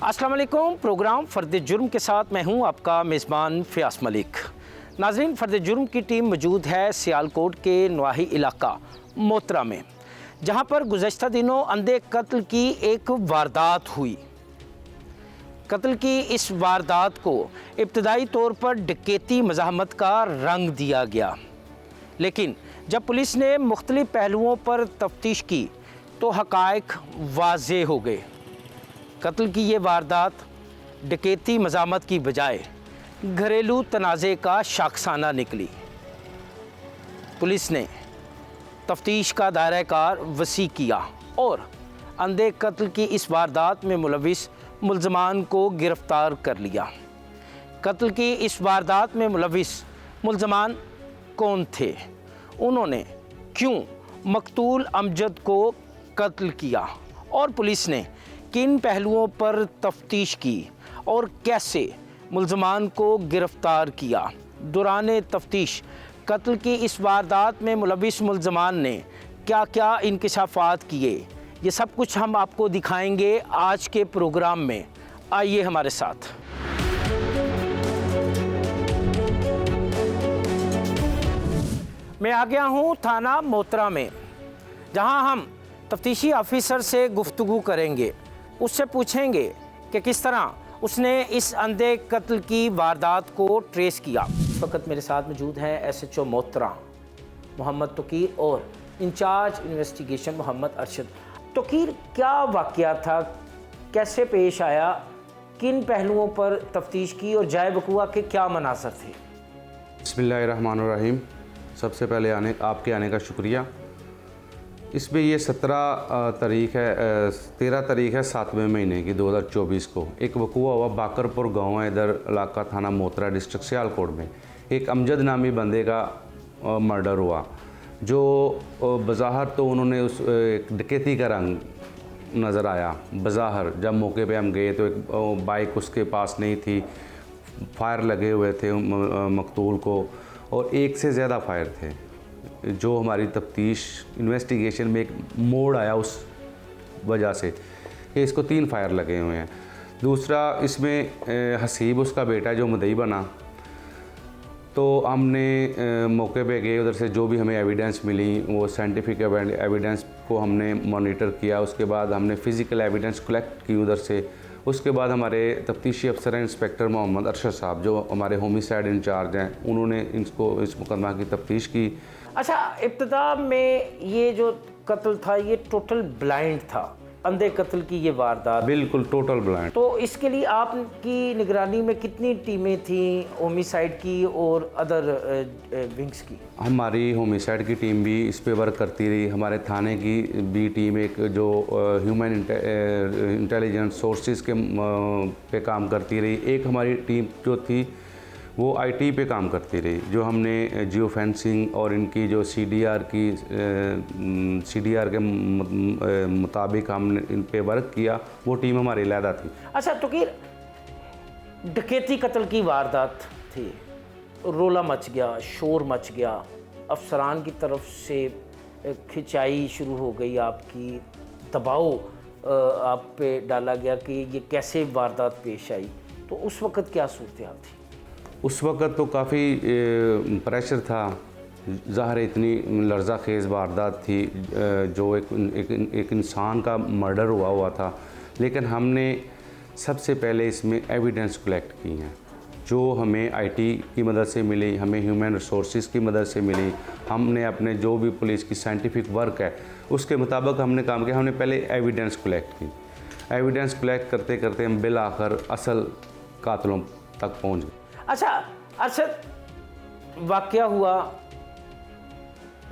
अस्सलाम वालेकुम। प्रोग्राम फ़र्द जुर्म के साथ मैं हूं आपका मेज़बान फ़याज़ मलिक। नाज़रीन, फ़र्द जुर्म की टीम मौजूद है सियालकोट के नवाही इलाका मोतरा में, जहां पर गुज़श्ता दिनों अंधे कत्ल की एक वारदात हुई। कत्ल की इस वारदात को इब्तदाई तौर पर डकैती मज़ाहमत का रंग दिया गया, लेकिन जब पुलिस ने मुख्तलिफ पहलुओं पर तफ्तीश की तो हक़ाइक़ वाज़ेह हो गए। कत्ल की ये वारदात डकैती मज़ाहमत की बजाय घरेलू तनाज़े का शाखसाना निकली। पुलिस ने तफ्तीश का दायरा कार वसी किया और अंधे कत्ल की इस वारदात में मुलविस मुल्ज़मान को गिरफ़्तार कर लिया। कत्ल की इस वारदात में मुलविस मुल्ज़मान कौन थे, उन्होंने क्यों मकतूल अमजद को कत्ल किया और पुलिस ने किन पहलुओं पर तफ्तीश की और कैसे मुल्ज़मान को गिरफ़्तार किया। दौरान तफ्तीश कत्ल की इस वारदात में मुलविस मुल्ज़मान ने क्या क्या इंकशाफात किए, ये सब कुछ हम आपको दिखाएंगे आज के प्रोग्राम में। आइए हमारे साथ। मैं आ गया हूँ थाना मोतरा में, जहाँ हम तफ्तीशी ऑफिसर से गुफ्तगू करेंगे। उससे पूछेंगे कि किस तरह उसने इस अंधे कत्ल की वारदात को ट्रेस किया। इस वक्त मेरे साथ मौजूद हैं SHO मोतरा मोहम्मद तोकीर और इंचार्ज इन्वेस्टिगेशन मोहम्मद अरशद। तोकीर, क्या वाक़या था, कैसे पेश आया, किन पहलुओं पर तफ्तीश की और जाए वक़ुआ के क्या मनासर थे? बिस्मिल्लाहिर्रहमानिर्रहीम। सबसे पहले आपके आने का शुक्रिया। इसमें ये 13 तारीख़ है 7वें महीने की 2024 को एक वक़ुआ हुआ। बाकरपुर गांव है, इधर इलाका थाना मोतरा, डिस्ट्रिक्ट सियालकोट में। एक अमजद नामी बंदे का मर्डर हुआ, जो बज़ाहिर तो उन्होंने उस एक डकैती का रंग नज़र आया। बज़ाहिर जब मौके पे हम गए तो एक बाइक उसके पास नहीं थी, फायर लगे हुए थे मकतूल को, और एक से ज़्यादा फायर थे। जो हमारी तफ्तीश इन्वेस्टिगेशन में एक मोड़ आया उस वजह से कि इसको 3 फायर लगे हुए हैं। दूसरा, इसमें हसीब उसका बेटा है जो मुद्दई बना। तो हमने मौके पे गए, उधर से जो भी हमें एविडेंस मिली वो साइंटिफिक एविडेंस को हमने मॉनिटर किया। उसके बाद हमने फ़िज़िकल एविडेंस कलेक्ट की उधर से। उसके बाद हमारे तफ्तीशी अफसर हैं इंस्पेक्टर मोहम्मद अरशद साहब, जो हमारे होमिसाइड इंचार्ज हैं, उन्होंने इस मुकदमा की तफ्तीश की। अच्छा, इब्तिदा में ये जो कत्ल था ये टोटल ब्लाइंड था, अंधे कत्ल की ये वारदात? बिल्कुल टोटल ब्लाइंड। तो इसके लिए आपकी निगरानी में कितनी टीमें थीं, होमिसाइड की और अदर विंग्स की? हमारी होमिसाइड की टीम भी इस पे वर्क करती रही। हमारे थाने की भी टीम, एक जो ह्यूमन इंटेलिजेंस सोर्सेज के पे काम करती रही। एक हमारी टीम जो थी वो IT पे काम करती रही, जो हमने जियो फेंसिंग और इनकी जो CDR के मुताबिक हमने इन पे वर्क किया। वो टीम हमारी अलहदा थी। अच्छा तोकीर, डकैती कत्ल की वारदात थी, रोला मच गया, शोर मच गया, अफसरान की तरफ से खिंचाई शुरू हो गई, आपकी दबाव आप पे डाला गया कि ये कैसे वारदात पेश आई। तो उस वक़्त क्या सूरत हाल थी? उस वक़्त तो काफ़ी प्रेशर था। ज़ाहिर इतनी लर्ज़ा खेज़ वारदात थी, जो एक इंसान का मर्डर हुआ था। लेकिन हमने सबसे पहले इसमें एविडेंस कलेक्ट की हैं, जो हमें IT की मदद से मिली, हमें ह्यूमन रिसोर्सेज की मदद से मिली। हमने अपने जो भी पुलिस की साइंटिफिक वर्क है उसके मुताबिक हमने काम किया। हमने पहले एविडेंस कलेक्ट की। एविडेंस कलेक्ट करते करते हम बिल आखिर असल कातलों तक पहुँच गए। अच्छा अरशद, वाक़या हुआ,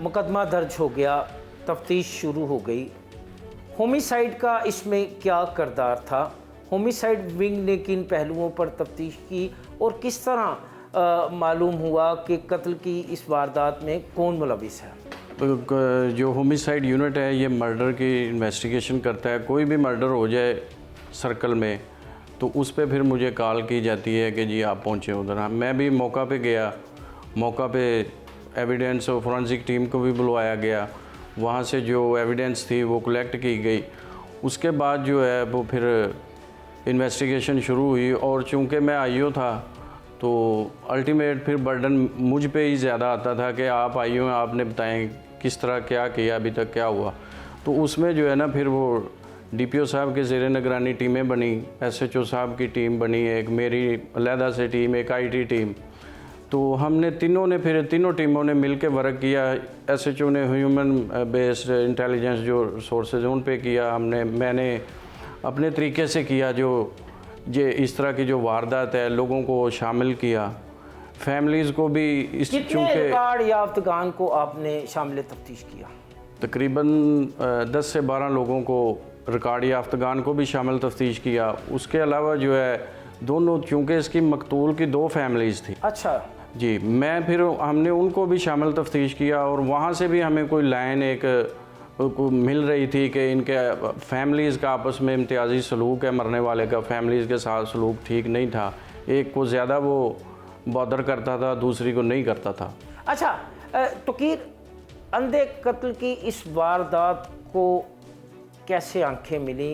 मुकदमा दर्ज हो गया, तफ्तीश शुरू हो गई। होमिसाइड का इसमें क्या किरदार था? होमिसाइड विंग ने किन पहलुओं पर तफ्तीश की और किस तरह मालूम हुआ कि कत्ल की इस वारदात में कौन मुलविस है? जो होमिसाइड यूनिट है ये मर्डर की इन्वेस्टिगेशन करता है। कोई भी मर्डर हो जाए सर्कल में तो उस पर फिर मुझे कॉल की जाती है कि जी आप पहुँचे उधर। मैं भी मौका पे गया, मौका पे एविडेंस और फोरेंसिक टीम को भी बुलवाया गया। वहाँ से जो एविडेंस थी वो कलेक्ट की गई। उसके बाद जो है वो फिर इन्वेस्टिगेशन शुरू हुई और चूंकि मैं आईओ था तो अल्टीमेट फिर बर्डन मुझ पे ही ज़्यादा आता था कि आप आईओ हैं, आपने बताएं किस तरह क्या किया, अभी तक क्या हुआ। तो उसमें जो है ना फिर वो डीपीओ साहब के ज़ेर निगरानी टीमें बनी, एसएचओ साहब की टीम बनी, एक मेरी अलहदा से टीम, एक आईटी टीम। तो हमने तीनों टीमों ने मिल के वर्क किया। एसएचओ ने ह्यूमन बेस्ड इंटेलिजेंस जो सोर्सेज उन पे किया, मैंने अपने तरीके से किया। जो ये इस तरह की जो वारदात है लोगों को शामिल किया, फैमिलीज़ को भी इस कितने रिकॉर्ड याफ्तगान को आपने शामिल तफ्तीश किया? तकरीबन 10 से 12 लोगों को रिकॉर्ड याफ्तगान को भी शामिल तफ्तीश किया। उसके अलावा जो है दोनों, चूँकि इसकी मकतूल की 2 फैमिलीज़ थी। अच्छा जी, मैं फिर हमने उनको भी शामिल तफ्तीश किया और वहाँ से भी हमें कोई लाइन एक मिल रही थी कि इनके फैमिलीज़ का आपस में इम्तियाजी सलूक है, मरने वाले का फैमिलीज़ के साथ सलूक ठीक नहीं था। एक को ज़्यादा वो बॉदर करता था, दूसरी को नहीं करता था। अच्छा, तोकीर, अंधे कत्ल की इस वारदात को कैसे आंखें मिली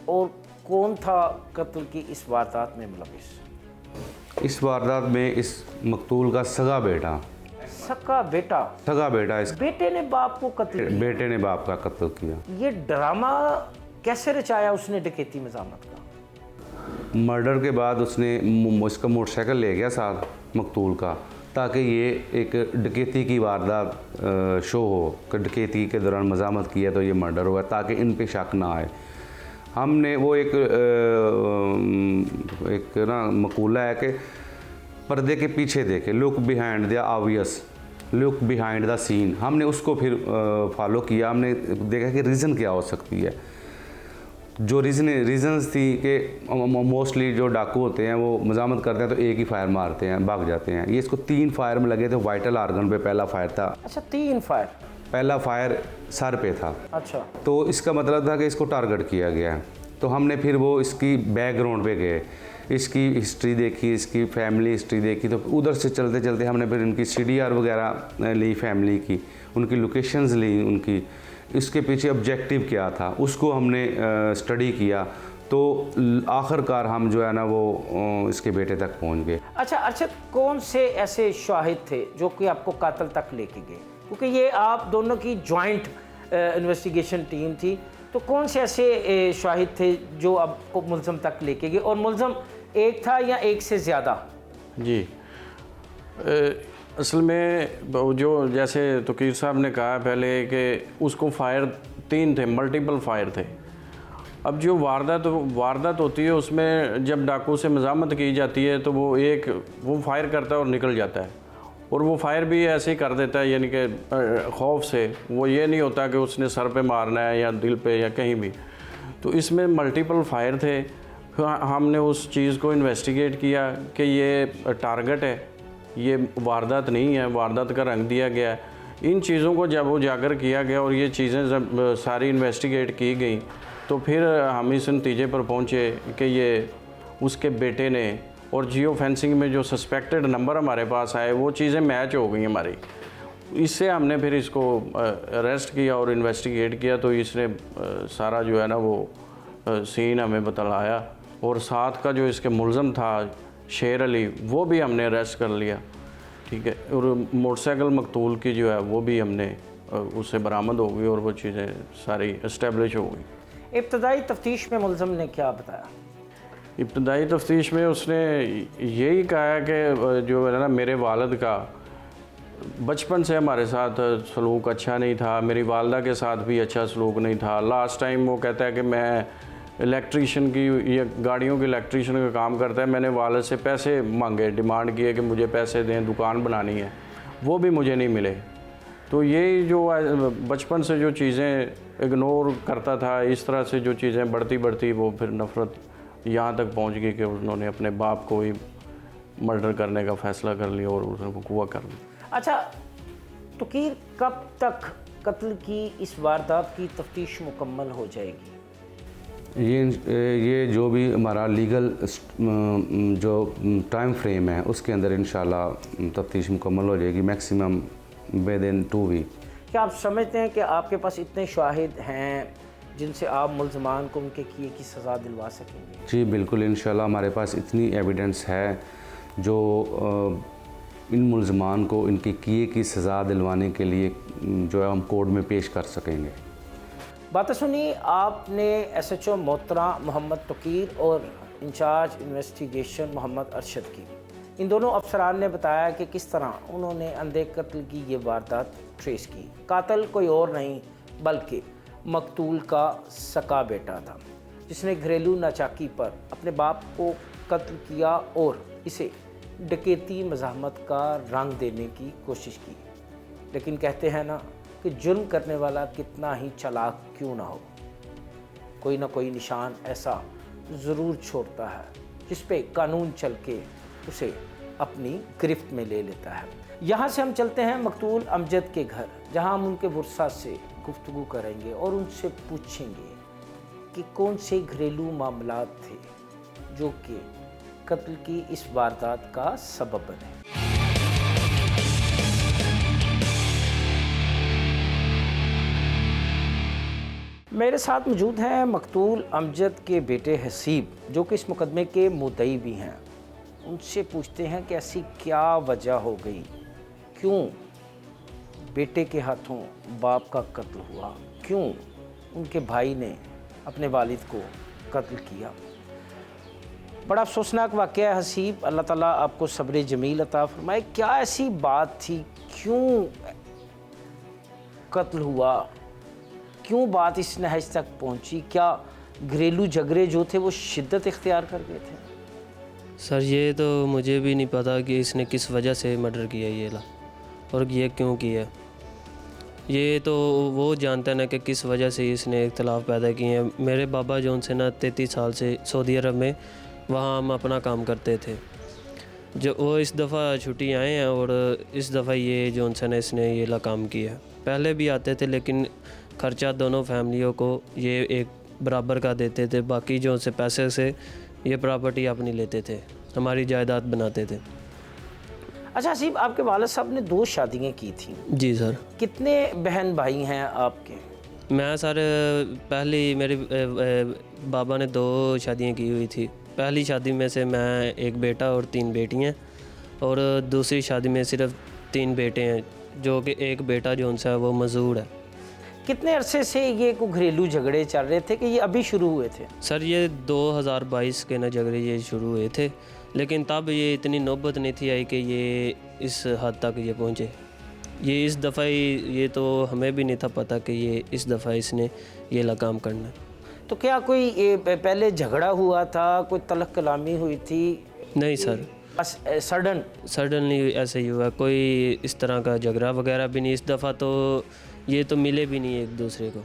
और कौन था कत्ल की इस वारदात में मुलविस? इस वारदात में इस मकतूल का सगा बेटा इस बेटे ने बाप को कत्ल किया। बेटे ने बाप का कत्ल किया। ये ड्रामा कैसे रचाया उसने डकैती मज़ामत का? मर्डर के बाद उसने इसका मोटरसाइकिल ले गया साथ मकतूल का, ताकि ये एक डकैती की वारदात शो हो कि डकैती के दौरान मज़ामत किया तो ये मर्डर हुआ, ताकि इन पे शक ना आए। हमने वो एक ना मकूला है कि पर्दे के पीछे देखे, look behind the obvious, look behind the scene. हमने उसको फिर फॉलो किया। हमने देखा कि रीज़न क्या हो सकती है। जो रीज़न्स थी कि मोस्टली जो डाकू होते हैं वो मज़ामत करते हैं तो एक ही फायर मारते हैं, भाग जाते हैं। ये इसको 3 फायर में लगे थे वाइटल आर्गन पे। पहला फायर था। अच्छा, 3 फायर? पहला फायर सर पे था। अच्छा, तो इसका मतलब था कि इसको टारगेट किया गया है। तो हमने फिर वो इसकी बैकग्राउंड पे गए, इसकी हिस्ट्री देखी, इसकी फैमिली हिस्ट्री देखी। तो उधर से चलते चलते हमने फिर इनकी CDR वगैरह ली फैमिली की, उनकी लोकेशंस ली, उनकी इसके पीछे ऑब्जेक्टिव क्या था उसको हमने स्टडी किया। तो आखिरकार हम जो है ना वो इसके बेटे तक पहुंच गए। अच्छा अरशद, कौन से ऐसे शाहिद थे जो कि आपको कातिल तक लेके गए? क्योंकि ये आप दोनों की जॉइंट इन्वेस्टिगेशन टीम थी, तो कौन से ऐसे शाहिद थे जो आपको मुल्ज़म तक लेके गए? और मुल्ज़म एक था या एक से ज़्यादा? जी, असल में जो जैसे तोकीर साहब ने कहा पहले कि उसको फायर 3 थे, मल्टीपल फायर थे। अब जो वारदात होती है उसमें जब डाकू से मज़ामत की जाती है तो वो फायर करता है और निकल जाता है, और वो फायर भी ऐसे ही कर देता है, यानी कि खौफ से। वो ये नहीं होता कि उसने सर पे मारना है या दिल पे या कहीं भी। तो इसमें मल्टीपल फायर थे। हमने उस चीज़ को इन्वेस्टिगेट किया कि ये टारगेट है, ये वारदात नहीं है, वारदात का रंग दिया गया है। इन चीज़ों को जब उजागर किया गया और ये चीज़ें जब सारी इन्वेस्टिगेट की गई तो फिर हम इस नतीजे पर पहुँचे कि ये उसके बेटे ने, और जियो फेंसिंग में जो सस्पेक्टेड नंबर हमारे पास आए वो चीज़ें मैच हो गई हमारी। इससे हमने फिर इसको अरेस्ट किया और इन्वेस्टिगेट किया। तो इसने सारा जो है ना वो सीन हमें बतलाया, और साथ का जो इसके मुल्ज़म था शेर अली, वो भी हमने अरेस्ट कर लिया। ठीक है, और मोटरसाइकिल मकतूल की जो है वो भी हमने उससे बरामद हो गई और वो चीज़ें सारी इस्टेब्लिश हो गई। इब्तदाई तफ्तीश में मुल्ज़म ने क्या बताया? इब्तदाई तफ्तीश में उसने यही कहा है कि जो है ना मेरे वालिद का बचपन से हमारे साथ सलूक अच्छा नहीं था, मेरी वालदा के साथ भी अच्छा सलूक नहीं था। लास्ट टाइम वो कहता है कि मैं इलेक्ट्रीशियन की या गाड़ियों के इलेक्ट्रीशियन का काम करता है, मैंने वालिद से पैसे मांगे, डिमांड किए कि मुझे पैसे दें, दुकान बनानी है, वो भी मुझे नहीं मिले। तो ये जो बचपन से जो चीज़ें इग्नोर करता था, इस तरह से जो चीज़ें बढ़ती वो फिर नफ़रत यहाँ तक पहुँच गई कि उन्होंने अपने बाप को ही मर्डर करने का फ़ैसला कर लिया और उसने हुआ कर लिया। अच्छा, तोकीर, कब तक कत्ल की इस वारदात की तफ्तीश मुकम्मल हो जाएगी? ये जो भी हमारा लीगल जो टाइम फ्रेम है उसके अंदर इंशाल्लाह तफ्तीश मुकम्मल हो जाएगी, मैक्सिमम विदिन 2 वीक। क्या आप समझते हैं कि आपके पास इतने शाहिद हैं जिनसे आप मुल्ज़मान को उनके किए की सज़ा दिलवा सकेंगे? जी बिल्कुल, इंशाल्लाह हमारे पास इतनी एविडेंस है जो इन मुल्ज़मान को इनके किए की सज़ा दिलवाने के लिए जो है हम कोर्ट में पेश कर सकेंगे। बातें सुनी आपने SHO मोहतरा मोहम्मद तकीर और इंचार्ज इन्वेस्टिगेशन मोहम्मद अरशद की। इन दोनों अफसरान ने बताया कि किस तरह उन्होंने अंधे कत्ल की ये वारदात ट्रेस की। कातिल कोई और नहीं बल्कि मकतूल का सका बेटा था, जिसने घरेलू नाचाकी पर अपने बाप को कत्ल किया और इसे डकैती मज़ाहमत का रंग देने की कोशिश की। लेकिन कहते हैं ना कि जुर्म करने वाला कितना ही चालाक क्यों ना हो, कोई ना कोई निशान ऐसा ज़रूर छोड़ता है जिस पे कानून चल के उसे अपनी गिरफ्त में ले लेता है। यहाँ से हम चलते हैं मकतूल अमजद के घर, जहाँ हम उनके वर्सा से गुफ्तगू करेंगे और उनसे पूछेंगे कि कौन से घरेलू मामलात थे जो कि कत्ल की इस वारदात का सबब बने। मेरे साथ मौजूद हैं मकतूल अमजद के बेटे हसीब, जो कि इस मुकदमे के मुद्दई भी हैं। उनसे पूछते हैं कि ऐसी क्या वजह हो गई, क्यों बेटे के हाथों बाप का कत्ल हुआ, क्यों उनके भाई ने अपने वालिद को कत्ल किया। बड़ा अफसोसनाक वाक़या है हसीब, अल्लाह ताला आपको सब्र जमील अता फरमाए। क्या ऐसी बात थी, क्यों कत्ल हुआ, क्यों बात इस नहज तक पहुंची? क्या घरेलू झगड़े जो थे वो शिद्दत इख्तियार कर गए थे? सर ये तो मुझे भी नहीं पता कि इसने किस वजह से मर्डर किया ये ला, और ये क्यों किया। ये तो वो जानता है ना कि किस वजह से इसने इख्तलाफ पैदा किए हैं। मेरे बाबा जो उनसे ना 33 साल से सऊदी अरब में वहाँ हम अपना काम करते थे। जो वो इस दफ़ा छुट्टी आए हैं और इस दफ़ा ये जो उनसे ना इसने ये ला काम किया। पहले भी आते थे लेकिन ख़र्चा दोनों फैमिलियों को ये एक बराबर का देते थे। बाकी जो उनसे पैसे से ये प्रॉपर्टी अपनी लेते थे, हमारी जायदाद बनाते थे। अच्छा हसीब, आपके वालिद साहब ने 2 शादियाँ की थी। जी सर। कितने बहन भाई हैं आपके? मैं सर पहली मेरे बाबा ने 2 शादियाँ की हुई थी। पहली शादी में से मैं एक बेटा और 3 बेटियाँ, और दूसरी शादी में सिर्फ 3 बेटे हैं, जो कि एक बेटा जो उनसे है वो मजदूर है। कितने अरसे से ये को घरेलू झगड़े चल रहे थे कि ये अभी शुरू हुए थे? सर ये 2022 के ना झगड़े ये शुरू हुए थे, लेकिन तब ये इतनी नौबत नहीं थी आई कि ये इस हद तक ये पहुँचे। ये इस दफ़ा ही, ये तो हमें भी नहीं था पता कि ये इस दफ़ा इसने ये ला काम करना है। तो क्या कोई ये पहले झगड़ा हुआ था, कोई तलक कलामी हुई थी? नहीं सर, बस सडनली ऐसे ही हुआ, कोई इस तरह का झगड़ा वगैरह भी नहीं। इस दफ़ा तो ये तो मिले भी नहीं एक दूसरे को।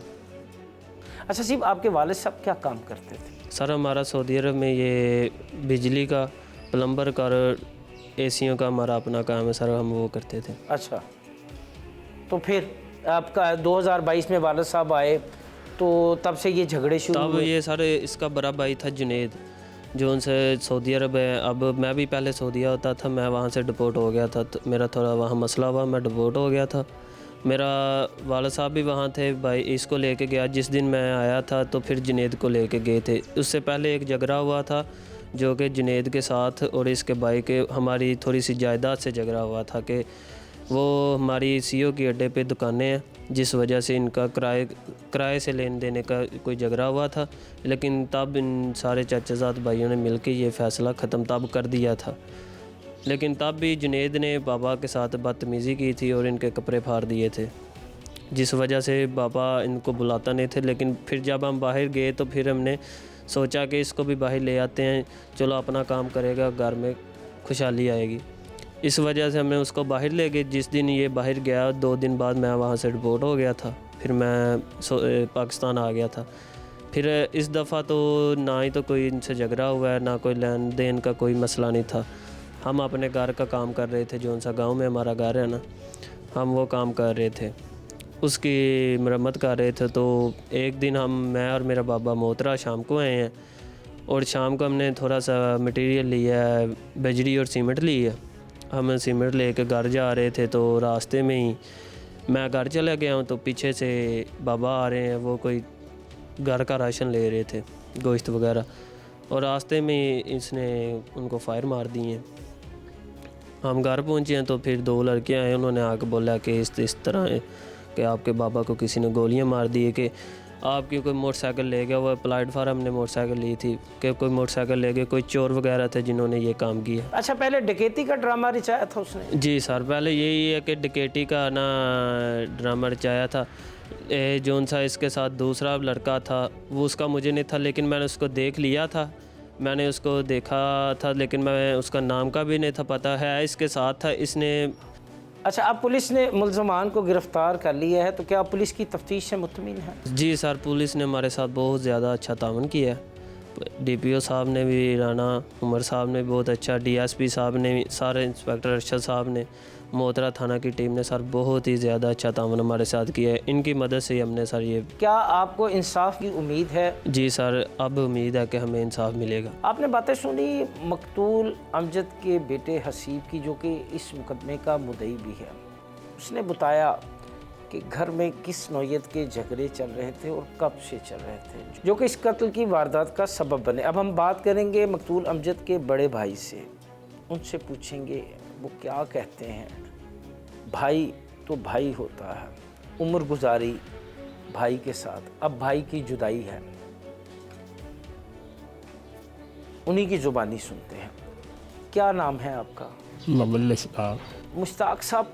अच्छा सिर्फ आपके वालिद साहब क्या काम करते थे? सर हमारा सऊदी अरब में ये बिजली का, प्लम्बर का और एसियों का हमारा अपना काम है सर, हम वो करते थे। अच्छा, तो फिर आपका 2022 में वालिद साहब आए तो तब से ये झगड़े शुरू तब हुए? ये सर इसका बड़ा भाई था जुनेद, जो उनसे सऊदी अरब है। अब मैं भी पहले सऊदीया होता था, मैं वहाँ से डिपोर्ट हो गया था, तो मेरा थोड़ा वहाँ मसला हुआ, मैं डिपोर्ट हो गया था। मेरा वालिद साहब भी वहाँ थे, भाई इसको लेके गया। जिस दिन मैं आया था तो फिर जुनेद को लेके गए थे। उससे पहले एक झगड़ा हुआ था जो कि जुनेद के साथ और इसके भाई के, हमारी थोड़ी सी जायदाद से झगड़ा हुआ था कि वो हमारी सीओ की अड्डे पे दुकानें हैं, जिस वजह से इनका किराए से लेन देने का कोई झगड़ा हुआ था। लेकिन तब इन सारे चाचाजाद भाइयों ने मिलकर ये फ़ैसला ख़त्म तब कर दिया था। लेकिन तब भी जुनेद ने बाबा के साथ बदतमीज़ी की थी और इनके कपड़े फाड़ दिए थे, जिस वजह से बाबा इनको बुलाता नहीं थे। लेकिन फिर जब हम बाहर गए तो फिर हमने सोचा कि इसको भी बाहर ले आते हैं, चलो अपना काम करेगा, घर में खुशहाली आएगी। इस वजह से हमने उसको बाहर ले गए। जिस दिन ये बाहर गया 2 दिन बाद मैं वहाँ से डिपोर्ट हो गया था, फिर मैं पाकिस्तान आ गया था। फिर इस दफ़ा तो ना ही तो कोई इनसे झगड़ा हुआ है, ना कोई लेन देन का कोई मसला नहीं था। हम अपने घर का काम कर रहे थे, जो सा गांव में हमारा घर है ना, हम वो काम कर रहे थे, उसकी मरम्मत कर रहे थे। तो एक दिन मैं और मेरा बाबा मोहतरा शाम को आए हैं, और शाम को हमने थोड़ा सा मटेरियल लिया है, बजरी और सीमेंट ली है। हम सीमेंट लेके घर जा रहे थे, तो रास्ते में ही मैं घर चला गया हूँ, तो पीछे से बाबा आ रहे हैं। वो कोई घर का राशन ले रहे थे, गोश्त वगैरह, और रास्ते में इसने उनको फायर मार दिए। हम घर पहुंचे हैं तो फिर 2 लड़के आए, उन्होंने आके बोला कि इस तरह है कि आपके बाबा को किसी ने गोलियां मार दी है, कि आपकी कोई मोटरसाइकिल ले गया। वो प्लेटफार्म ने मोटरसाइकिल ली थी कि कोई मोटरसाइकिल ले गए, कोई चोर वगैरह थे जिन्होंने ये काम किया। अच्छा, पहले डकैती का ड्रामा रचाया था उसने? जी सर, पहले यही है कि डकैती का ना ड्रामा रचाया था। जोन सा इसके साथ दूसरा लड़का था, वो उसका मुझे नहीं था, लेकिन मैंने उसको देख लिया था, मैंने उसको देखा था, लेकिन मैं उसका नाम का भी नहीं था पता है, इसके साथ था इसने। अच्छा, अब पुलिस ने मुलजमान को गिरफ्तार कर लिया है, तो क्या पुलिस की तफ्तीश से मुतमिन है? जी सर, पुलिस ने हमारे साथ बहुत ज़्यादा अच्छा तावन किया है। DPO साहब ने भी, राना उमर साहब ने भी बहुत अच्छा, DSP साहब ने भी, सारे इंस्पेक्टर अरशद साहब ने, मोहतरा थाना की टीम ने सर बहुत ही ज़्यादा अच्छा तावन हमारे साथ किया है। इनकी मदद से ही हमने सर ये। क्या आपको इंसाफ की उम्मीद है? जी सर, अब उम्मीद है कि हमें इंसाफ मिलेगा। आपने बातें सुनी मकतूल अमजद के बेटे हसीब की, जो कि इस मुकदमे का मुद्दई भी है। उसने बताया कि घर में किस नौयत के झगड़े चल रहे थे और कब से चल रहे थे, जो कि इस कत्ल की वारदात का सबब बने। अब हम बात करेंगे मकतूल अमजद के बड़े भाई से, उनसे पूछेंगे वो क्या कहते हैं। भाई तो भाई होता है, उम्र गुजारी भाई के साथ, अब भाई की जुदाई है, उन्हीं की ज़ुबानी सुनते हैं। क्या नाम है आपका? मुश्ताक साहब,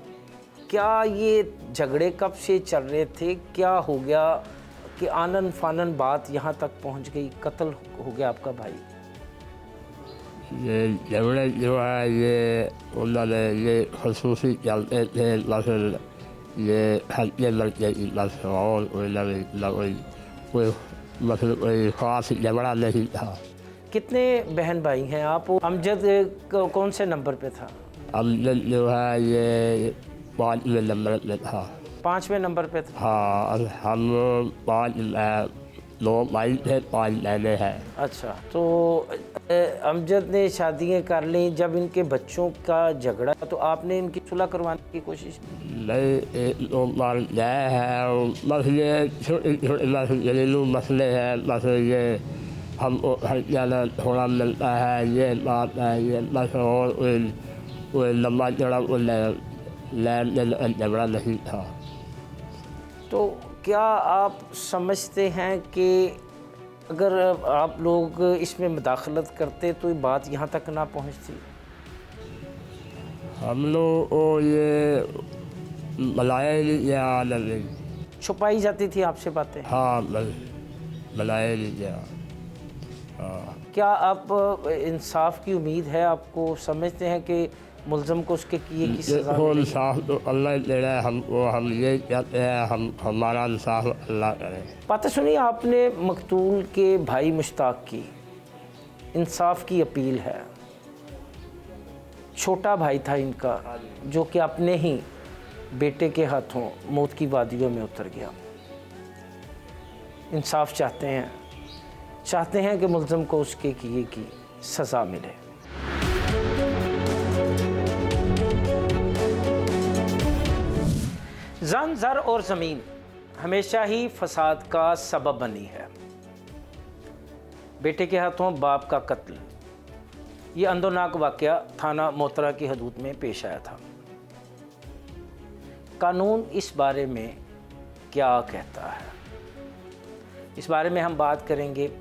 क्या ये झगड़े कब से चल रहे थे? क्या हो गया कि आनन फानन बात यहाँ तक पहुँच गई, कत्ल हो गया आपका भाई? ये झगड़े जो है ये उन्होंने ये खसूसी चलते थे, मतलब ये हल्के लड़के की बस, और कोई मतलब कोई ख़ास झगड़ा नहीं था। कितने बहन भाई हैं आप? अमजद कौन से नंबर पे था? अमजद जो है ये 5वें नंबर पे था। 5वें नंबर पे था? हाँ, हम 2 भाई थे, 5 बहनें हैं। अच्छा, तो अमजद ने शादियाँ कर ली, जब इनके बच्चों का झगड़ा तो आपने इनकी सुलह करवाने की कोशिश की? नहीं, 2 बार गए हैं, बस ये छोटे छोटे बस घरेलू मसले हैं, बस ये हमको हर जगह थोड़ा मिलता है, ये बात है, ये बस, और कोई लंबा चौड़ा झगड़ा नहीं था। तो क्या आप समझते हैं कि अगर आप लोग इसमें मुदाखलत करते तो ये बात यहाँ तक ना पहुँचती? हम लोग को ये बुलाया नहीं, छुपाई जाती थी आपसे बातें? हाँ, बुलाया नहीं गया। क्या आप इंसाफ की उम्मीद है आपको? समझते हैं कि मुल्ज़म को उसके किए की सज़ा मिलेगी? इंसाफ तो अल्लाह दे रहा है हमको, हम ये कहते हैं हमारा इंसाफ अल्लाह करे। बातें सुनिए आपने मकतूल के भाई मुश्ताक की, इंसाफ की अपील है। छोटा भाई था इनका, जो कि अपने ही बेटे के हाथों मौत की वादियों में उतर गया। इंसाफ चाहते हैं कि मुल्ज़म को उसके किए की सज़ा मिले। जान, ज़र और ज़मीन हमेशा ही फसाद का सबब बनी है। बेटे के हाथों बाप का कत्ल, ये अंदोनाक वाक़या थाना मोहतरा की हदूद में पेश आया था। कानून इस बारे में क्या कहता है, इस बारे में हम बात करेंगे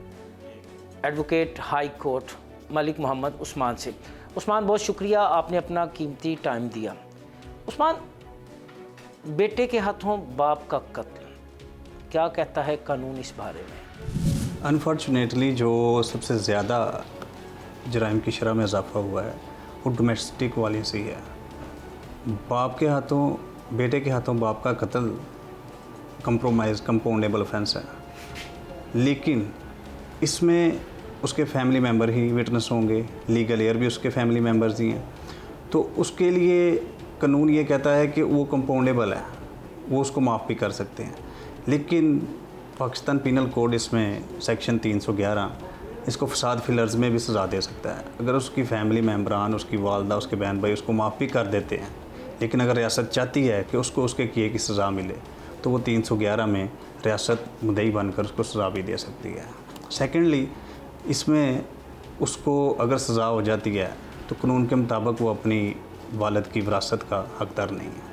advocate high court Malik Mohammad Usman से। उस्मान, बहुत शुक्रिया, आपने अपना कीमती टाइम दिया। उस्मान, बेटे के हाथों बाप का कत्ल, क्या कहता है कानून इस बारे में? अनफॉर्चुनेटली जो सबसे ज़्यादा जराइम की शरह में इजाफा हुआ है वो डोमेस्टिक वाली से ही है। बाप के हाथों, बेटे के हाथों बाप का कत्ल कंपाउंडेबल ऑफेंस है, लेकिन इसमें उसके फैमिली मेम्बर ही विटनेस होंगे, लीगल एयर भी उसके फैमिली मेम्बर्स ही हैं, तो उसके लिए कानून ये कहता है कि वो कंपाउंडेबल है, वो उसको माफ़ भी कर सकते हैं। लेकिन पाकिस्तान पीनल कोड इसमें सेक्शन 311 इसको फसाद फिलर्स में भी सज़ा दे सकता है। अगर उसकी फैमिली मेम्बरान, उसकी वालदा, उसके बहन भाई उसको माफ़ भी कर देते हैं, लेकिन अगर रियासत चाहती है कि उसको उसके किए की सज़ा मिले तो वो 311 में रियासत मुद्दई बनकर उसको सज़ा भी दे सकती है। सेकेंडली, इसमें उसको अगर सज़ा हो जाती है तो कानून के मुताबिक वो अपनी वालिद की विरासत का हकदार नहीं है।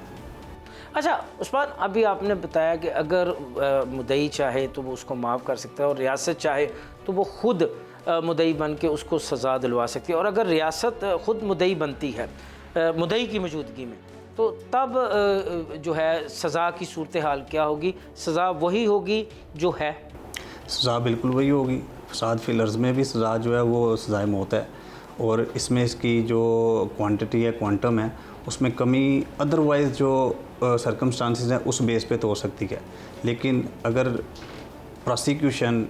अच्छा उस्मान, अभी आपने बताया कि अगर मुद्दई चाहे तो वो उसको माफ़ कर सकता है और रियासत चाहे तो वो ख़ुद मुद्दई बन के उसको सज़ा दिलवा सकती है, और अगर रियासत ख़ुद मुद्दई बनती है मुद्दई की मौजूदगी में तो तब जो है सज़ा की सूरत हाल क्या होगी? सज़ा वही होगी जो है? सज़ा बिल्कुल वही होगी। फसाद फी लर्ज़ में भी सज़ा जो है वो सज़ाए मौत है, और इसमें इसकी जो क्वांटिटी है, क्वांटम है, उसमें कमी अदरवाइज़ जो सर्कमस्टांसिस हैं उस बेस पे तो हो सकती है। लेकिन अगर प्रोसिक्यूशन,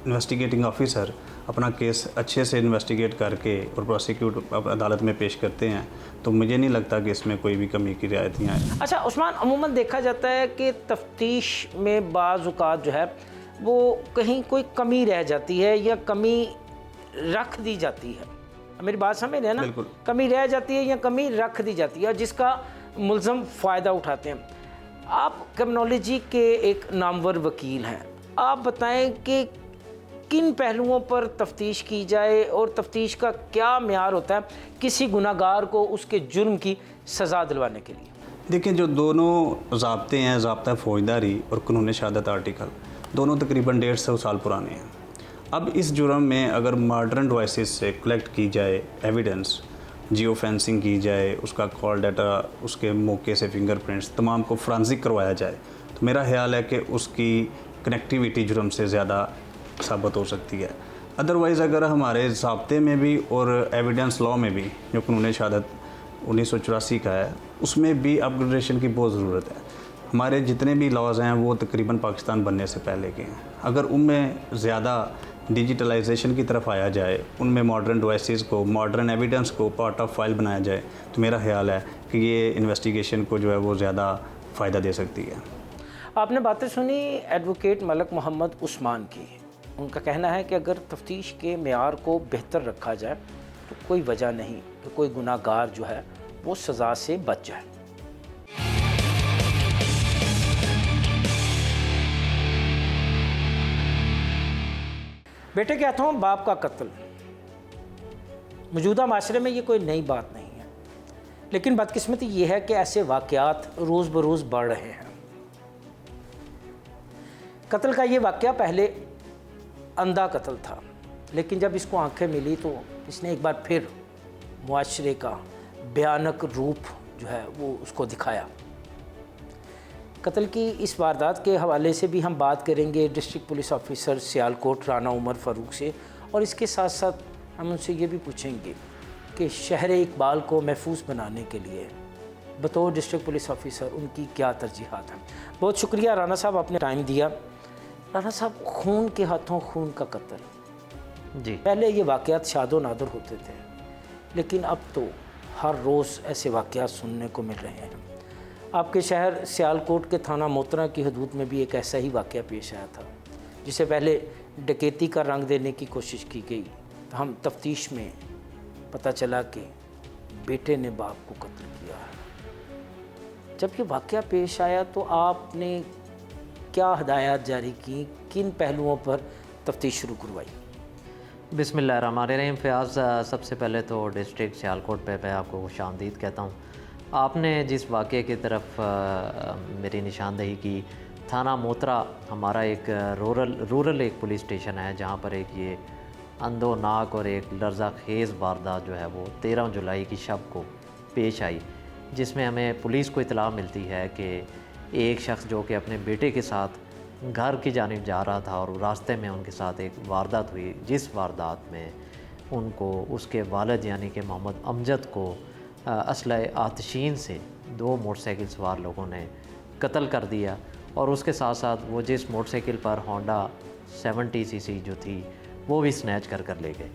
इन्वेस्टिगेटिंग ऑफिसर अपना केस अच्छे से इन्वेस्टिगेट करके और प्रोसिक्यूट अदालत में पेश करते हैं तो मुझे नहीं लगता कि इसमें कोई भी कमी की रियायतियाँ हैं। अच्छा उस्मान, अमूमन देखा जाता है कि तफ्तीश में बाज़ औक़ात जो है वो कहीं कोई कमी रह जाती है या कमी रख दी जाती है। मेरी बात समझ रहे हैं ना? बिल्कुल। कमी रह जाती है या कमी रख दी जाती है जिसका मुल्ज़म फ़ायदा उठाते हैं। आप क्रिमिनोलॉजी के एक नामवर वकील हैं, आप बताएं कि किन पहलुओं पर तफ्तीश की जाए और तफ्तीश का क्या मेयार होता है किसी गुनाहगार को उसके जुर्म की सज़ा दिलवाने के लिए? देखिए, जो दोनों ज़ाब्ते हैं, ज़ाब्ता फ़ौजदारी और कानून शहादत आर्टिकल, दोनों तकरीबन 150 साल पुराने हैं। अब इस जुर्म में अगर मॉडर्न डिवाइसेस से कलेक्ट की जाए एविडेंस, जियो फेंसिंग की जाए, उसका कॉल डाटा, उसके मौके से फिंगरप्रिंट्स तमाम को फ्रांसिक करवाया जाए, तो मेरा ख्याल है कि उसकी कनेक्टिविटी जुर्म से ज़्यादा साबित हो सकती है। अदरवाइज़ अगर हमारे ज़ाब्ते में भी और एविडेंस लॉ में भी जो कानून शहादत 1984 का है उसमें भी अपग्रेडेशन की बहुत ज़रूरत है। हमारे जितने भी लॉज हैं वो तकरीबन पाकिस्तान बनने से पहले के हैं। अगर उनमें ज़्यादा डिजिटलाइजेशन की तरफ आया जाए, उनमें मॉडर्न डिवाइसेस को, मॉडर्न एविडेंस को पार्ट ऑफ फाइल बनाया जाए, तो मेरा ख्याल है कि ये इन्वेस्टिगेशन को जो है वो ज़्यादा फ़ायदा दे सकती है। आपने बातें सुनी एडवोकेट मलक मोहम्मद उस्मान की। उनका कहना है कि अगर तफ्तीश के मेयार को बेहतर रखा जाए तो कोई वजह नहीं कि कोई गुनाहगार जो है वो सज़ा से बच जाए। बेटे के हाथों बाप का कत्ल मौजूदा माशरे में ये कोई नई बात नहीं है, लेकिन बदकिस्मती ये है कि ऐसे वाक़यात रोज़ बरोज़ बढ़ रहे हैं। कत्ल का ये वाक़या पहले अंधा कत्ल था, लेकिन जब इसको आंखें मिली तो इसने एक बार फिर मुआशरे का भयानक रूप जो है वो उसको दिखाया। कत्ल की इस वारदात के हवाले से भी हम बात करेंगे district police officer Sialkot Rana Umar Farooq से, और इसके साथ साथ हम उनसे ये भी पूछेंगे कि शहर इकबाल को महफूज बनाने के लिए बतौर डिस्ट्रिक्ट पुलिस ऑफिसर उनकी क्या तरजीहात हैं। बहुत शुक्रिया राना साहब, आपने टाइम दिया। राना साहब, खून के हाथों खून का कत्ल जी, पहले ये वाक़यात शादो नादर होते थे, लेकिन अब तो हर रोज़ ऐसे वाक़यात सुनने को मिल रहे हैं। आपके शहर सियालकोट के थाना मोतरा की हदूद में भी एक ऐसा ही वाक़या पेश आया था, जिसे पहले डकैती का रंग देने की कोशिश की गई। तो हम तफ्तीश में पता चला कि बेटे ने बाप को कत्ल किया है। जब ये वाक़या पेश आया तो आपने क्या हदायत जारी की, किन पहलुओं पर तफ्तीश शुरू करवाई? बिस्मिल्लाहिर्रहमानिर्रहीम। फ़याज़, सबसे पहले तो डिस्ट्रिक्ट सियालकोट पे मैं आपको खुशामदीद कहता हूँ। आपने जिस वाक़े की तरफ मेरी निशानदही की, थाना मोतरा हमारा एक रूरल एक पुलिस स्टेशन है, जहाँ पर एक ये अंधोनाक और एक लर्ज़ा खेज़ वारदात जो है वो 13 जुलाई की शब को पेश आई, जिसमें हमें पुलिस को इतला मिलती है कि एक शख्स जो कि अपने बेटे के साथ घर की जानिब जा रहा था और रास्ते में उनके साथ एक वारदात हुई, जिस वारदात में उनको उसके वालिद यानी कि मोहम्मद अमजद को असलह आतशीन से 2 मोटरसाइकिल सवार लोगों ने कत्ल कर दिया, और उसके साथ साथ वो जिस मोटरसाइकिल पर होंडा 70 सीसी जो थी वो भी स्नैच कर ले गए।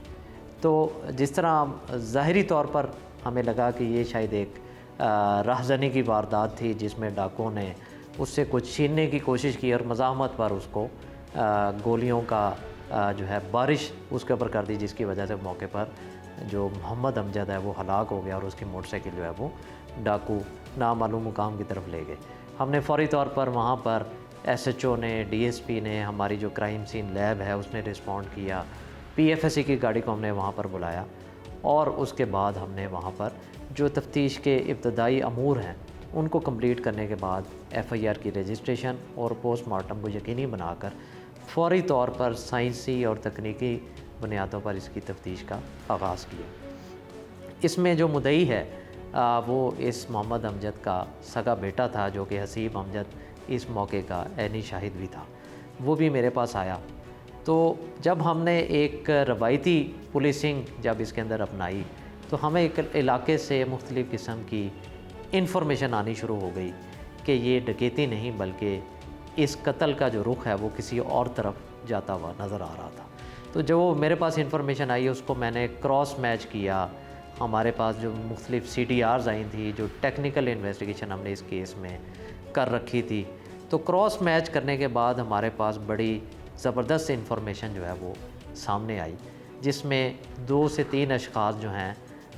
तो जिस तरह ज़ाहिरी तौर पर हमें लगा कि ये शायद एक राहज़नी की वारदात थी, जिसमें डाकुओं ने उससे कुछ छीनने की कोशिश की और मज़ाहमत पर उसको गोलियों का जो है बारिश उसके ऊपर कर दी, जिसकी वजह से मौके पर जो मोहम्मद अमजद है वो हलाक हो गया और उसकी मोटरसाइकिल जो है वो डाकू नामालूम मुकाम की तरफ ले गए। हमने फ़ौरी तौर पर वहाँ पर SHO ने, DSP ने, हमारी जो क्राइम सीन लैब है उसने रिस्पॉन्ड किया, PFSC की गाड़ी को हमने वहाँ पर बुलाया और उसके बाद हमने वहाँ पर जो तफ्तीश के इब्तदाई अमूर हैं उनको कंप्लीट करने के बाद FIR की रजिस्ट्रेशन और पोस्टमार्टम को यकीनी बनाकर फौरी तौर पर साइंसी और तकनीकी बुनियादों पर इसकी तफ्तीश का आगाज़ किया। इसमें जो मुद्दई है वो इस मोहम्मद अमजद का सगा बेटा था, जो कि हसीब अमजद इस मौके का ऐनी शाहिद भी था। वो भी मेरे पास आया। तो जब हमने एक रवायती पुलिसिंग जब इसके अंदर अपनाई तो हमें एक इलाके से मुख्तलिफ़ किस्म की इन्फॉर्मेशन आनी शुरू हो गई कि ये डकैती नहीं बल्कि इस कत्ल का जो रुख है वो किसी और तरफ जाता हुआ नज़र आ रहा था। तो जो मेरे पास इन्फॉर्मेशन आई उसको मैंने क्रॉस मैच किया। हमारे पास जो मुख्तलिफ़ CDRs आई थी, जो टेक्निकल इन्वेस्टिगेशन हमने इस केस में कर रखी थी, तो क्रॉस मैच करने के बाद हमारे पास बड़ी ज़बरदस्त इन्फॉर्मेशन जो है वो सामने आई, जिसमें 2 से 3 अशख़ास जो हैं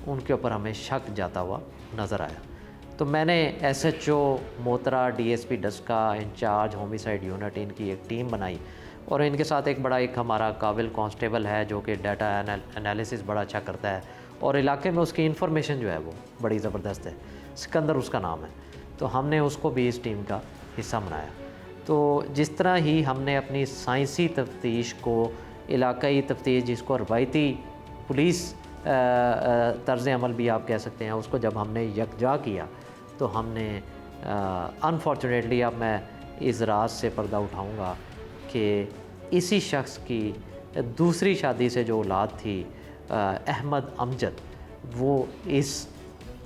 उनके ऊपर हमें शक जाता हुआ नज़र आया। तो मैंने SHO Motra, DSP Daska, incharge homicide unit, इनकी एक टीम बनाई और इनके साथ एक हमारा काबिल कांस्टेबल है जो कि डाटा एनालिसिस बड़ा अच्छा करता है और इलाके में उसकी इन्फॉर्मेशन जो है वो बड़ी ज़बरदस्त है। सिकंदर उसका नाम है। तो हमने उसको भी इस टीम का हिस्सा बनाया। तो जिस तरह ही हमने अपनी साइंसी तफ्तीश को, इलाकाई तफ्तीश जिसको रवायती पुलिस तर्ज़ अमल भी आप कह सकते हैं, उसको जब हमने यकजा किया तो हमने अनफॉर्चुनेटली, अब मैं इस राज से पर्दा उठाऊंगा कि इसी शख्स की दूसरी शादी से जो औलाद थी अहमद अमजद, वो इस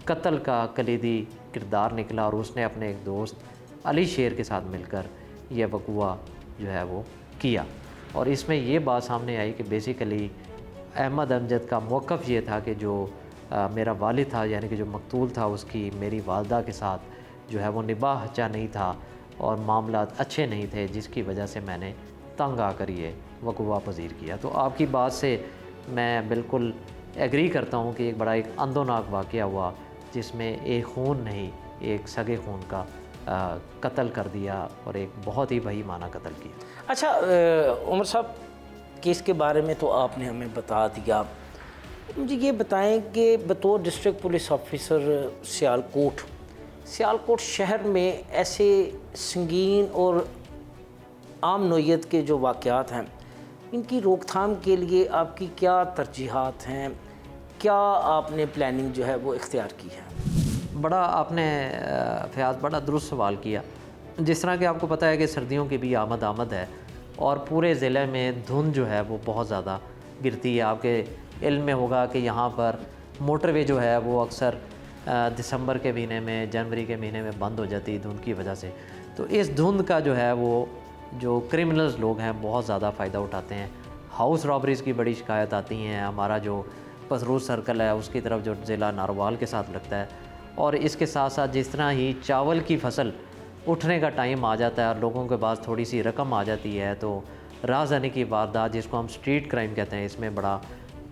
कत्ल का कलीदी किरदार निकला और उसने अपने एक दोस्त अली शेर के साथ मिलकर यह वक़ुआ जो है वो किया। और इसमें ये बात सामने आई कि बेसिकली अहमद अमजद का मौक़िफ़ ये था कि जो मेरा वालिद था, यानी कि जो मकतूल था, उसकी मेरी वालदा के साथ जो है वो निबाह अच्छा नहीं था और मामलात अच्छे नहीं थे, जिसकी वजह से मैंने तंग आकर ये वक़ुआ पजीर किया। तो आपकी बात से मैं बिल्कुल एग्री करता हूँ कि एक अंदोनाक वाक़या हुआ जिसमें एक खून नहीं, एक सगे खून का कत्ल कर दिया और एक बहुत ही बेईमाना कत्ल किया। अच्छा उमर साहब, केस के बारे में तो आपने हमें बता दिया। मुझे ये बताएं कि बतौर डिस्ट्रिक्ट पुलिस ऑफिसर सियालकोट शहर में ऐसे संगीन और आम नौइयत के जो वाक़यात हैं, इनकी रोकथाम के लिए आपकी क्या तरजीहात हैं? क्या आपने प्लानिंग जो है वो इख्तियार की है? बड़ा आपने फयाज़ बड़ा दुरुस्त सवाल किया। जिस तरह कि आपको पता है कि सर्दियों की भी आमद है और पूरे ज़िले में धुंध जो है वो बहुत ज़्यादा गिरती है। आपके इल्म में होगा कि यहाँ पर मोटरवे जो है वो अक्सर दिसंबर के महीने में, जनवरी के महीने में बंद हो जाती है धुंध की वजह से। तो इस धुंध का जो है वो जो क्रिमिनल्स लोग हैं बहुत ज़्यादा फ़ायदा उठाते हैं। हाउस रॉबरीज़ की बड़ी शिकायत आती हैं। हमारा जो पसरूज सर्कल है उसकी तरफ जो ज़िला नारवाल के साथ लगता है, और इसके साथ साथ जिस तरह ही चावल की फसल उठने का टाइम आ जाता है और लोगों के पास थोड़ी सी रकम आ जाती है, तो राहज़नी की वारदात जिसको हम स्ट्रीट क्राइम कहते हैं, इसमें बड़ा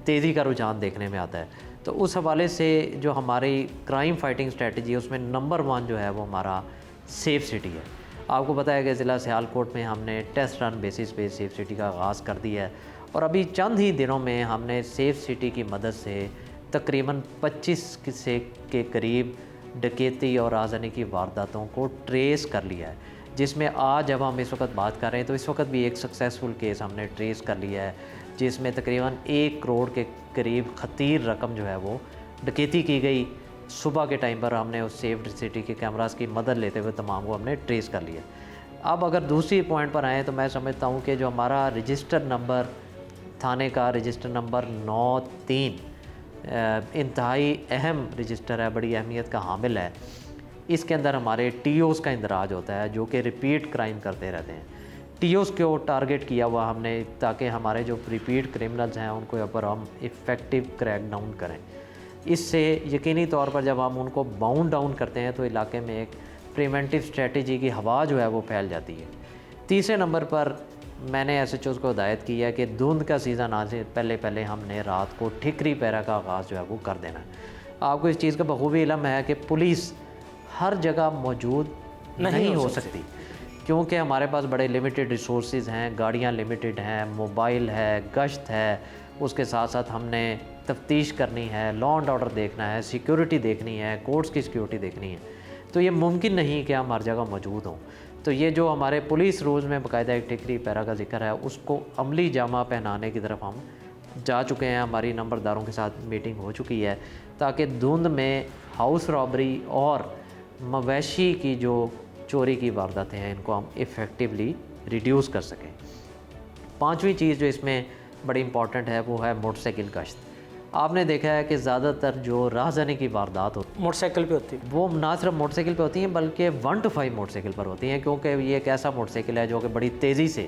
तेज़ी का रुझान देखने में आता है। तो उस हवाले से जो हमारी क्राइम फाइटिंग स्ट्रेटजी है उसमें नंबर 1 जो है वो हमारा सेफ़ सिटी है। आपको पता है कि ज़िला सियालकोट में हमने टेस्ट रन बेसिस पे सेफ़ सिटी का आगाज़ कर दिया है और अभी चंद ही दिनों में हमने सेफ़ सिटी की मदद से तकरीबन 25 के करीब डकैती और राहज़नी की वारदातों को ट्रेस कर लिया है, जिसमें आज जब हम इस वक्त बात कर रहे हैं तो इस वक्त भी एक सक्सेसफुल केस हमने ट्रेस कर लिया है, जिसमें तकरीबन 1 करोड़ के करीब खतीर रकम जो है वो डकैती की गई। सुबह के टाइम पर हमने उस सेफ सिटी के कैमरास की मदद लेते हुए तमाम को हमने ट्रेस कर लिया। अब अगर दूसरी पॉइंट पर आएँ तो मैं समझता हूँ कि जो हमारा रजिस्टर नंबर थाने का रजिस्टर नंबर 93 इंतहाई अहम रजिस्टर है, बड़ी अहमियत का हामिल है। इसके अंदर हमारे TOs का इंदराज होता है जो कि रिपीट क्राइम करते रहते हैं। TOs को टारगेट किया हुआ हमने, ताकि हमारे जो रिपीट क्रिमिनल्स हैं उनको ऊपर हम इफ़ेक्टिव क्रैक डाउन करें। इससे यकीनी तौर पर जब हम उनको बाउंड डाउन करते हैं तो इलाके में एक प्रिवेंटिव स्ट्रेटजी की हवा जो है वो फैल जाती है। तीसरे नंबर पर मैंने SHOs को हिदायत की है कि धुंध का सीज़न आने से पहले हमने रात को ठिकरी पैरा का आगाज़ जो है वो कर देना है। आपको इस चीज़ का बखूबी इल्म है कि पुलिस हर जगह मौजूद नहीं हो सकती, क्योंकि हमारे पास बड़े लिमिटेड रिसोर्सेज हैं, गाड़ियाँ लिमिटेड हैं, मोबाइल है, गश्त है, उसके साथ साथ हमने तफ्तीश करनी है, लॉ एंड ऑर्डर देखना है, सिक्योरिटी देखनी है, कोर्ट्स की सिक्योरिटी देखनी है। तो ये मुमकिन नहीं कि हम हर जगह मौजूद हों। तो ये जो हमारे पुलिस रूल्स में बाकायदा एक टिकरी पैरा का जिक्र है, उसको अमली जामा पहनाने की तरफ हम जा चुके हैं। हमारी नंबरदारों के साथ मीटिंग हो चुकी है ताकि धुंध में हाउस रॉबरी और मवेशी की जो चोरी की वारदातें हैं इनको हम इफ़ेक्टिवली रिड्यूस कर सकें। पांचवी चीज़ जो इसमें बड़ी इंपॉर्टेंट है वो है मोटरसाइकिल गश्त। आपने देखा है कि ज़्यादातर जो राहज़नी की वारदात होती मोटरसाइकिल पे होती है, वो ना सिर्फ मोटरसाइकिल पे होती हैं बल्कि 1 to 5 मोटरसाइकिल पर होती हैं, क्योंकि ये एक ऐसा मोटरसाइकिल है जो कि बड़ी तेज़ी से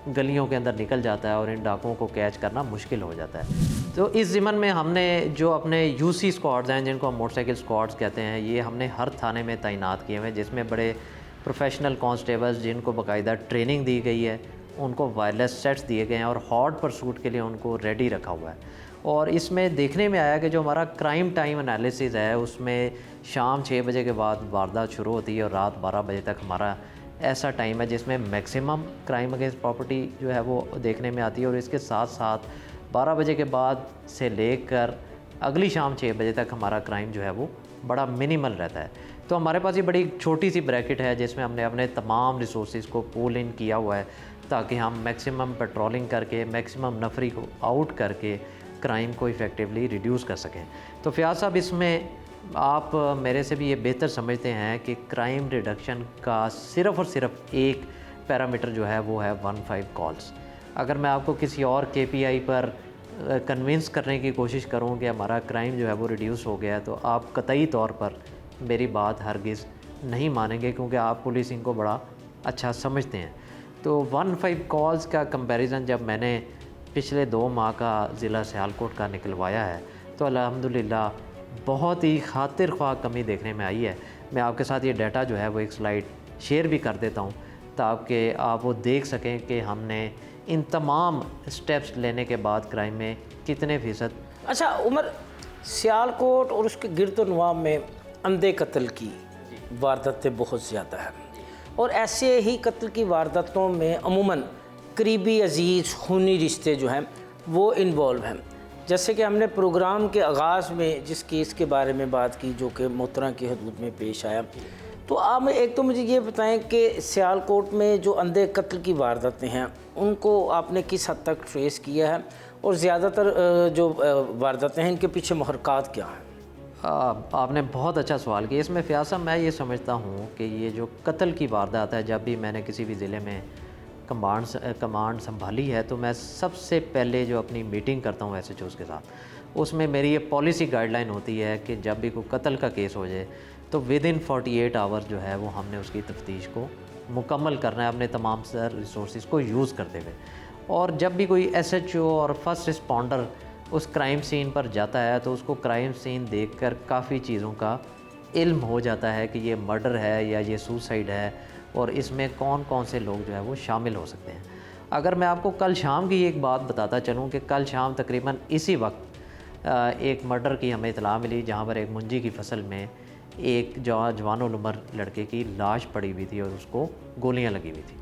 गलियों के अंदर निकल जाता है और इन डाकुओं को कैच करना मुश्किल हो जाता है। तो इस ज़िमन में हमने जो अपने यूसी स्क्वाड्स हैं, जिनको हम मोटरसाइकिल स्क्वाड्स कहते हैं, ये हमने हर थाने में तैनात किए हुए हैं, जिसमें बड़े प्रोफेशनल कांस्टेबल्स जिनको बाकायदा ट्रेनिंग दी गई है, उनको वायरलेस सेट्स दिए गए हैं और हॉट परसूट के लिए उनको रेडी रखा हुआ है। और इसमें देखने में आया कि जो हमारा क्राइम टाइम एनालिसिस है उसमें शाम 6 बजे के बाद वारदात शुरू होती है और रात 12 बजे तक हमारा ऐसा टाइम है जिसमें मैक्सिमम क्राइम अगेंस्ट प्रॉपर्टी जो है वो देखने में आती है। और इसके साथ साथ 12 बजे के बाद से लेकर अगली शाम 6 बजे तक हमारा क्राइम जो है वो बड़ा मिनिमल रहता है। तो हमारे पास ये बड़ी छोटी सी ब्रैकेट है जिसमें हमने अपने तमाम रिसोर्सेज को पूल इन किया हुआ है ताकि हम मैक्सिमम पेट्रोलिंग करके, मैक्सिमम नफरी को आउट करके क्राइम को इफ़ेक्टिवली रिड्यूस कर सकें। तो फ़याज़ साहब, इसमें आप मेरे से भी ये बेहतर समझते हैं कि क्राइम रिडक्शन का सिर्फ़ और सिर्फ एक पैरामीटर जो है वो है 15 कॉल्स। अगर मैं आपको किसी और KPI पर कन्विंस करने की कोशिश करूं कि हमारा क्राइम जो है वो रिड्यूस हो गया है, तो आप कतई तौर पर मेरी बात हरगिज़ नहीं मानेंगे, क्योंकि आप पुलिसिंग को बड़ा अच्छा समझते हैं। तो 15 कॉल्स का कंपैरिजन जब मैंने पिछले 2 माह का ज़िला सियालकोट का निकलवाया है तो अल्हम्दुलिल्लाह बहुत ही खातिर ख्वाह कमी देखने में आई है। मैं आपके साथ ये डाटा जो है वो एक स्लाइड शेयर भी कर देता हूँ ताकि आप वो देख सकें कि हमने इन तमाम स्टेप्स लेने के बाद क्राइम में कितने फ़ीसद। अच्छा उमर, सियालकोट और उसके गिरदोनवा में अंधे कत्ल की वारदातें बहुत ज़्यादा हैं और ऐसे ही कत्ल की वारदातों में अमूमन करीबी अजीज़ खूनी रिश्ते जो हैं वो इन्वॉल्व हैं। जैसे कि हमने प्रोग्राम के आगाज़ में जिस केस के बारे में बात की जो कि मोतरा की हदूद में पेश आया, तो आप एक तो मुझे ये बताएं कि सियालकोट में जो अंधे कत्ल की वारदातें हैं उनको आपने किस हद तक ट्रेस किया है और ज़्यादातर जो वारदातें हैं इनके पीछे महरक़ात क्या हैं? आपने बहुत अच्छा सवाल किया। इसमें फ़याज़ साहब, मैं ये समझता हूँ कि ये जो कत्ल की वारदात है, जब भी मैंने किसी भी ज़िले में कमांड संभाली है तो मैं सबसे पहले जो अपनी मीटिंग करता हूँ SHOs के साथ, उसमें मेरी ये पॉलिसी गाइडलाइन होती है कि जब भी कोई कत्ल का केस हो जाए तो विदिन 48 आवर्स जो है वो हमने उसकी तफ्तीश को मुकम्मल करना है अपने तमाम सर रिसोर्सेज को यूज़ करते हुए। और जब भी कोई SHO और फर्स्ट रिस्पॉन्डर उस क्राइम सीन पर जाता है तो उसको क्राइम सीन देखकर काफ़ी चीज़ों का इल्म हो जाता है कि ये मर्डर है या ये सुसाइड है और इसमें कौन कौन से लोग जो है वो शामिल हो सकते हैं। अगर मैं आपको कल शाम की एक बात बताता चलूँ कि कल शाम तकरीबन इसी वक्त एक मर्डर की हमें इतला मिली जहाँ पर एक मुंजी की फसल में एक जवान उम्र लड़के की लाश पड़ी हुई थी और उसको गोलियाँ लगी हुई थी।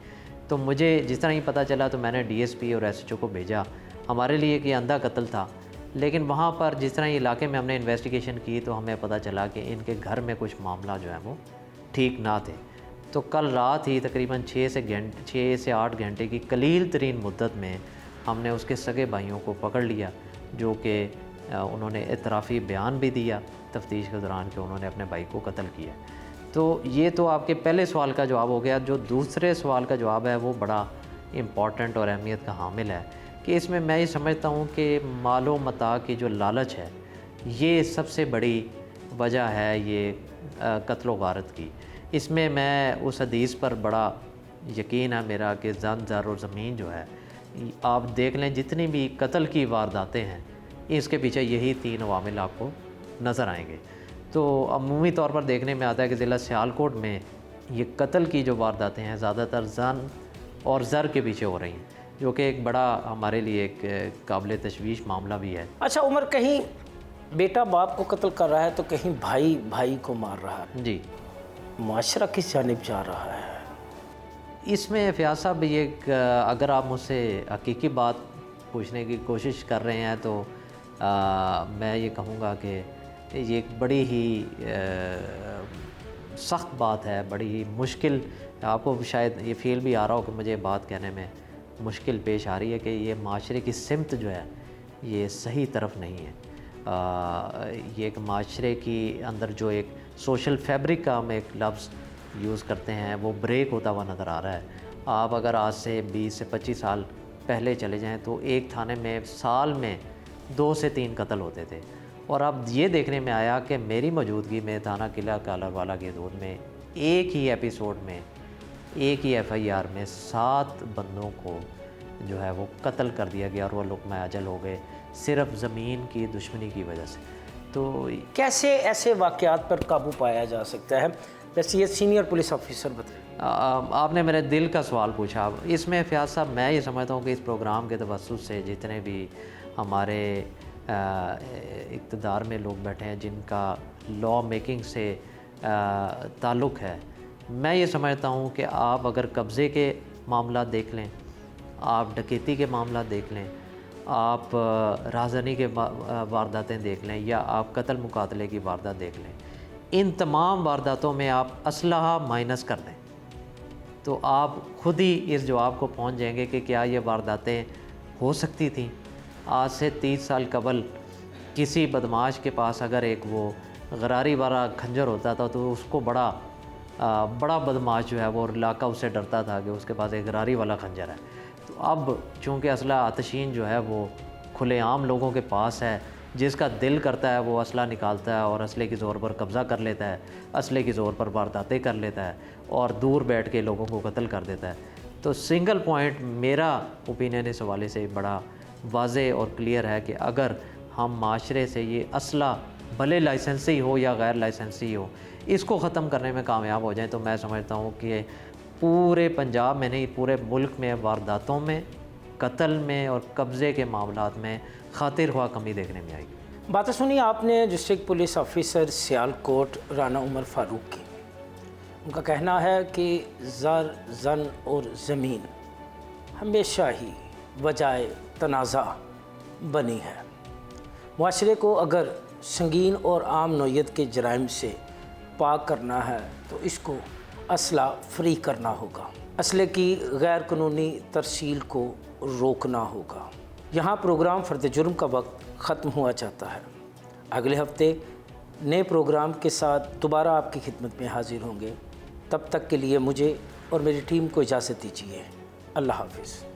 तो मुझे जिस तरह ही पता चला तो मैंने DSP और SHO को भेजा। हमारे लिए कि अंधा कत्ल था, लेकिन वहाँ पर जिस तरह इलाके में हमने इन्वेस्टिगेशन की तो हमें पता चला कि इनके घर में कुछ मामला जो है वो ठीक ना थे। तो कल रात ही तकरीबन 6 से 8 घंटे की कलील तरीन मुद्दत में हमने उसके सगे भाइयों को पकड़ लिया, जो कि उन्होंने इतराफ़ी बयान भी दिया तफ्तीश के दौरान कि उन्होंने अपने भाई को कत्ल किया। तो ये तो आपके पहले सवाल का जवाब हो गया। जो दूसरे सवाल का जवाब है वो बड़ा इम्पॉर्टेंट और अहमियत का हामिल है कि इसमें मैं ये समझता हूँ कि मालो मता की जो लालच है ये सबसे बड़ी वजह है ये कत्ल गारत की। इसमें मैं उस हदीस पर बड़ा यकीन है मेरा कि जन ज़र और ज़मीन जो है, आप देख लें जितनी भी कत्ल की वारदातें हैं इसके पीछे यही 3 अवामिल आपको नज़र आएंगे। तो अमूमी तौर पर देखने में आता है कि ज़िला सियालकोट में ये कत्ल की जो वारदातें हैं ज़्यादातर जन और ज़र के पीछे हो रही हैं, जो कि एक बड़ा हमारे लिए एक काबिल तशवीश मामला भी है। अच्छा उमर, कहीं बेटा बाप को कत्ल कर रहा है तो कहीं भाई भाई को मार रहा है, जी, माशरा किस जानिब जा रहा है? इसमें फ़याज़ साहब ये अगर आप मुझसे हकीकी बात पूछने की कोशिश कर रहे हैं तो मैं ये कहूँगा कि ये एक बड़ी ही सख्त बात है, बड़ी ही मुश्किल। आपको शायद ये फील भी आ रहा हो कि मुझे बात कहने में मुश्किल पेश आ रही है कि ये माशरे की सिमत जो है ये सही तरफ नहीं है। ये एक माशरे की अंदर जो एक सोशल फैब्रिक का हम एक लफ्ज़ यूज़ करते हैं वो ब्रेक होता हुआ नज़र आ रहा है। आप अगर आज से 20 से 25 साल पहले चले जाएं तो एक थाने में साल में 2 से 3 कत्ल होते थे, और अब ये देखने में आया कि मेरी मौजूदगी में थाना किला कालरवाला की हदूद में एक ही एपिसोड में, एक ही FIR में 7 बंदों को जो है वो कत्ल कर दिया गया और वो लुक़मा अजल हो गए सिर्फ ज़मीन की दुश्मनी की वजह से। तो कैसे ऐसे वाक़यात पर काबू पाया जा सकता है? वैसे ये सीनियर पुलिस ऑफिसर बताएं। आपने मेरे दिल का सवाल पूछा। इसमें फ़याज़ साहब मैं ये समझता हूँ कि इस प्रोग्राम के तवस्सुस से जितने भी हमारे इक़्तिदार में लोग बैठे हैं जिनका लॉ मेकिंग से ताल्लुक़ है, मैं ये समझता हूँ कि आप अगर कब्ज़े के मामला देख लें, आप डकैती के मामला देख लें, आप राजधानी के वारदातें देख लें, या आप कत्ल मुकातले की वारदात देख लें, इन तमाम वारदातों में आप असलहा माइनस कर दें तो आप खुद ही इस जवाब को पहुंच जाएंगे कि क्या ये वारदातें हो सकती थीं। आज से 30 साल कबल किसी बदमाश के पास अगर एक वो गरारी वाला खंजर होता था तो उसको बड़ा बदमाश जो है वो इलाका उससे डरता था कि उसके पास एक गरारी वाला खंजर है। तो अब चूँकि असला आतशीन जो है वो खुलेआम लोगों के पास है, जिसका दिल करता है वो असला निकालता है और असले के ज़ोर पर कब्ज़ा कर लेता है, असले के ज़ोर पर वारदातें कर लेता है और दूर बैठ के लोगों को कत्ल कर देता है। तो सिंगल पॉइंट मेरा ओपिनियन इस हवाले से बड़ा वाज़े और क्लियर है कि अगर हम माशरे से ये असला भले लाइसेंसी हो या गैर लाइसेंसी हो, इसको ख़त्म करने में कामयाब हो जाएं तो मैं समझता हूँ कि पूरे पंजाब में नहीं पूरे मुल्क में वारदातों में, कत्ल में और कब्ज़े के मामलात में खातिर ख्वाह कमी देखने में आएगी। बातें सुनी आपने district police officer Sialkot Rana Umar Farooq की। उनका कहना है कि ज़र, ज़न और ज़मीन हमेशा ही वजह तनाज़ा बनी है। मुआशरे को अगर संगीन और आम नौयत के जराइम से पाक करना है तो इसको असला फ्री करना होगा, असले की गैर कानूनी तरसील को रोकना होगा। यहाँ प्रोग्राम फ़र्द जुर्म का वक्त ख़त्म हुआ चाहता है। अगले हफ्ते नए प्रोग्राम के साथ दोबारा आपकी खिदमत में हाज़िर होंगे। तब तक के लिए मुझे और मेरी टीम को इजाज़त दीजिए। अल्लाह हाफ़िज़।